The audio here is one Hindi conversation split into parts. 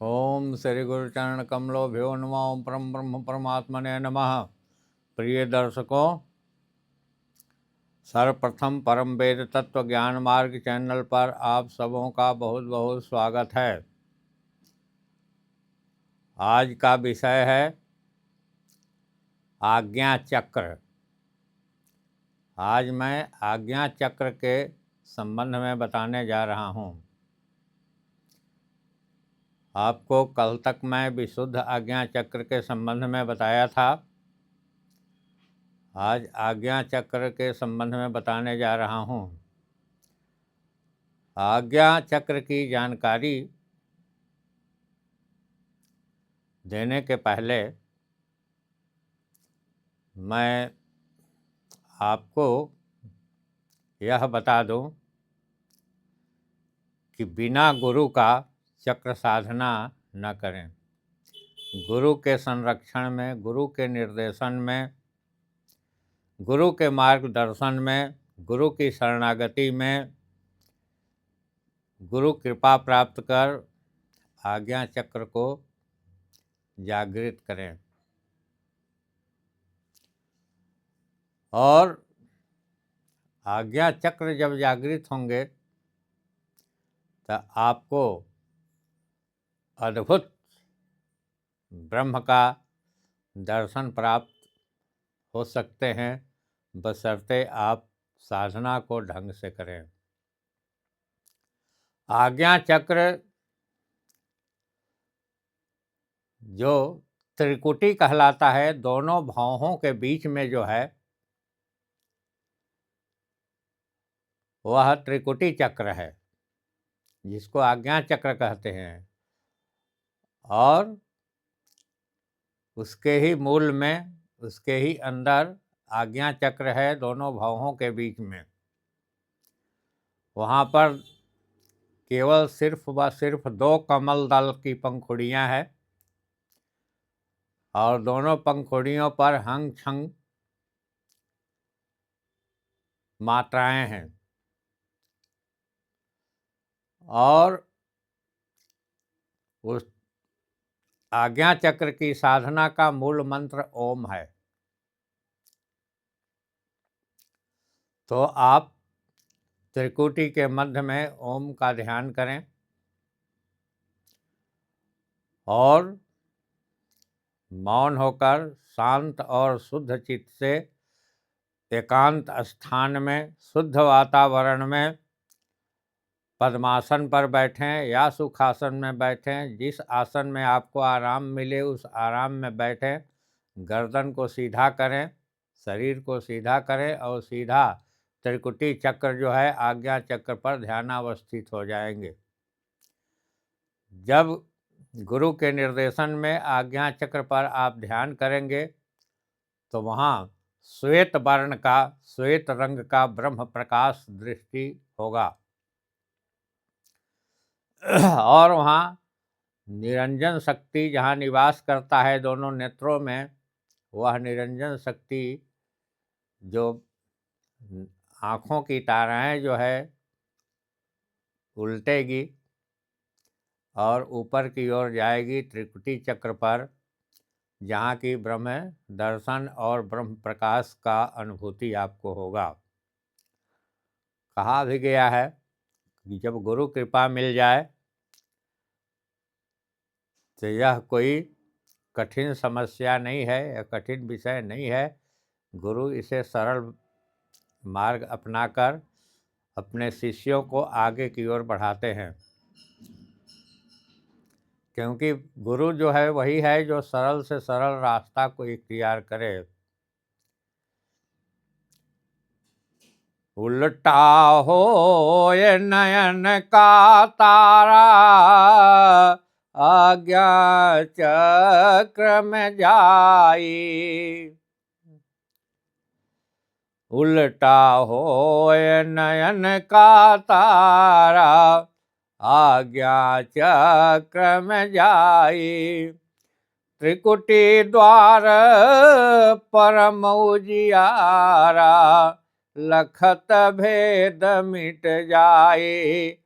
ओम श्री गुरुचरण कमलोभ्यो नमः। ओम परम ब्रह्म परमात्मने नमः। प्रिय दर्शकों, सर्वप्रथम परम वेद तत्व ज्ञान मार्ग चैनल पर आप सबों का बहुत बहुत स्वागत है। आज का विषय है आज्ञा चक्र। आज मैं आज्ञा चक्र के संबंध में बताने जा रहा हूँ। आपको कल तक मैं विशुद्ध आज्ञा चक्र के संबंध में बताया था। आज आज्ञा चक्र के संबंध में बताने जा रहा हूँ। आज्ञा चक्र की जानकारी देने के पहले मैं आपको यह बता दूं कि बिना गुरु का चक्र साधना न करें। गुरु के संरक्षण में, गुरु के निर्देशन में, गुरु के मार्गदर्शन में, गुरु की शरणागति में, गुरु कृपा प्राप्त कर आज्ञा चक्र को जागृत करें। और आज्ञा चक्र जब जागृत होंगे तो आपको अद्भुत ब्रह्म का दर्शन प्राप्त हो सकते हैं, बशर्ते आप साधना को ढंग से करें। आज्ञा चक्र जो त्रिकुटी कहलाता है, दोनों भौहों के बीच में जो है वह त्रिकुटी चक्र है, जिसको आज्ञा चक्र कहते हैं। और उसके ही मूल में, उसके ही अंदर आज्ञा चक्र है, दोनों भौहों के बीच में। वहाँ पर केवल सिर्फ व सिर्फ 2 कमल दल की पंखुड़ियाँ हैं और दोनों पंखुड़ियों पर हंग छंग मात्राएं हैं। और उस आज्ञा चक्र की साधना का मूल मंत्र ओम है। तो आप त्रिकुटी के मध्य में ओम का ध्यान करें और मौन होकर शांत और शुद्ध चित्त से एकांत स्थान में, शुद्ध वातावरण में पद्मासन पर बैठें या सुखासन में बैठें। जिस आसन में आपको आराम मिले उस आराम में बैठें। गर्दन को सीधा करें, शरीर को सीधा करें और सीधा त्रिकुटी चक्र जो है आज्ञा चक्र पर ध्यानावस्थित हो जाएंगे। जब गुरु के निर्देशन में आज्ञा चक्र पर आप ध्यान करेंगे तो वहाँ श्वेत वर्ण का, श्वेत रंग का ब्रह्म प्रकाश दृष्टि होगा और वहाँ निरंजन शक्ति जहाँ निवास करता है दोनों नेत्रों में, वह निरंजन शक्ति जो आँखों की ताराएं जो है उल्टेगी और ऊपर की ओर जाएगी त्रिकुटी चक्र पर, जहाँ की ब्रह्म दर्शन और ब्रह्म प्रकाश का अनुभूति आपको होगा। कहा भी गया है कि जब गुरु कृपा मिल जाए तो यह कोई कठिन समस्या नहीं है या कठिन विषय नहीं है। गुरु इसे सरल मार्ग अपनाकर अपने शिष्यों को आगे की ओर बढ़ाते हैं, क्योंकि गुरु जो है वही है जो सरल से सरल रास्ता को इख्तियार करे। उल्टा हो ये नयन का तारा, आज्ञा चक्र में जाई। उल्टा हो ये नयन का तारा, आज्ञा चक्र में जाई। त्रिकुटी द्वार परम उजियारा, लखत भेद मिट जाए।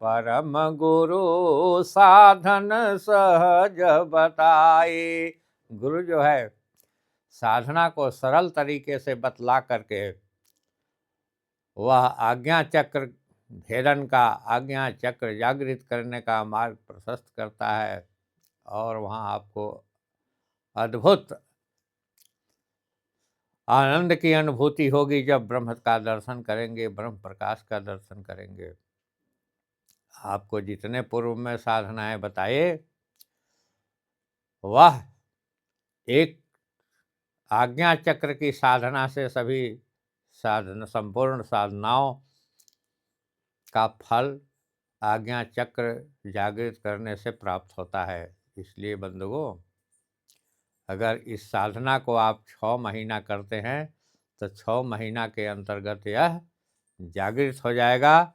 परम गुरु साधन सहज बताए। गुरु जो है साधना को सरल तरीके से बतला करके वह आज्ञा चक्र भेदन का, आज्ञा चक्र जागृत करने का मार्ग प्रशस्त करता है। और वहाँ आपको अद्भुत आनंद की अनुभूति होगी जब ब्रह्म का दर्शन करेंगे, ब्रह्म प्रकाश का दर्शन करेंगे। आपको जितने पूर्व में साधनाएं बताए वह एक आज्ञा चक्र की साधना से सभी साधना, संपूर्ण साधनाओं का फल आज्ञा चक्र जागृत करने से प्राप्त होता है। इसलिए बंधुओं, अगर इस साधना को आप 6 महीना करते हैं तो 6 महीना के अंतर्गत यह जागृत हो जाएगा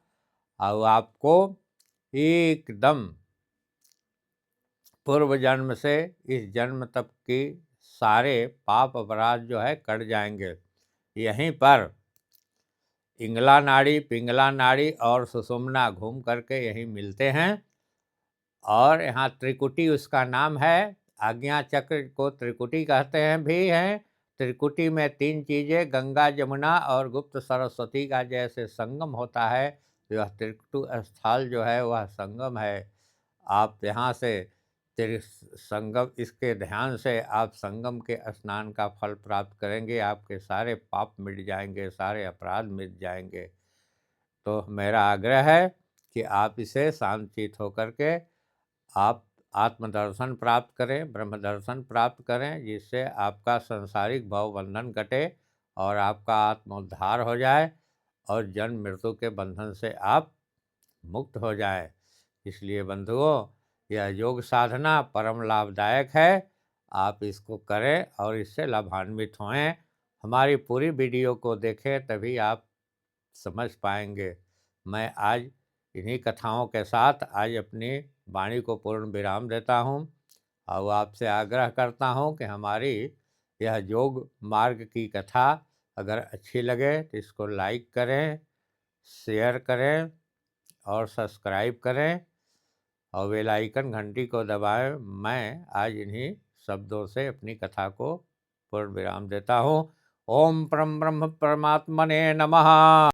और आपको एकदम पूर्व जन्म से इस जन्म तक की सारे पाप अपराध जो है कट जाएंगे। यहीं पर इंगला नाड़ी, पिंगला नाड़ी और सुषुम्ना घूम करके यहीं मिलते हैं। और यहाँ त्रिकुटी उसका नाम है। आज्ञा चक्र को त्रिकुटी कहते हैं भी हैं। त्रिकुटी में 3 चीज़ें गंगा, जमुना और गुप्त सरस्वती का जैसे संगम होता है, यह त्रिकुट स्थल जो है वह संगम है। आप यहाँ से संगम, इसके ध्यान से आप संगम के स्नान का फल प्राप्त करेंगे। आपके सारे पाप मिट जाएंगे, सारे अपराध मिट जाएंगे। तो मेरा आग्रह है कि आप इसे शांतचित्त होकर के आप आत्मदर्शन प्राप्त करें, ब्रह्म दर्शन प्राप्त करें, जिससे आपका सांसारिक भव बंधन कटे और आपका आत्मोद्धार हो जाए और जन्म मृत्यु के बंधन से आप मुक्त हो जाए। इसलिए बंधुओं, यह योग साधना परम लाभदायक है। आप इसको करें और इससे लाभान्वित होएं। हमारी पूरी वीडियो को देखें, तभी आप समझ पाएंगे। मैं आज इन्हीं कथाओं के साथ आज अपनी वाणी को पूर्ण विराम देता हूँ और आपसे आग्रह करता हूँ कि हमारी यह योग मार्ग की कथा अगर अच्छी लगे तो इसको लाइक करें, शेयर करें और सब्सक्राइब करें और बेल आइकन घंटी को दबाएं। मैं आज इन्हीं शब्दों से अपनी कथा को पूर्ण विराम देता हूँ। ओम परम ब्रह्म परमात्मने नमः।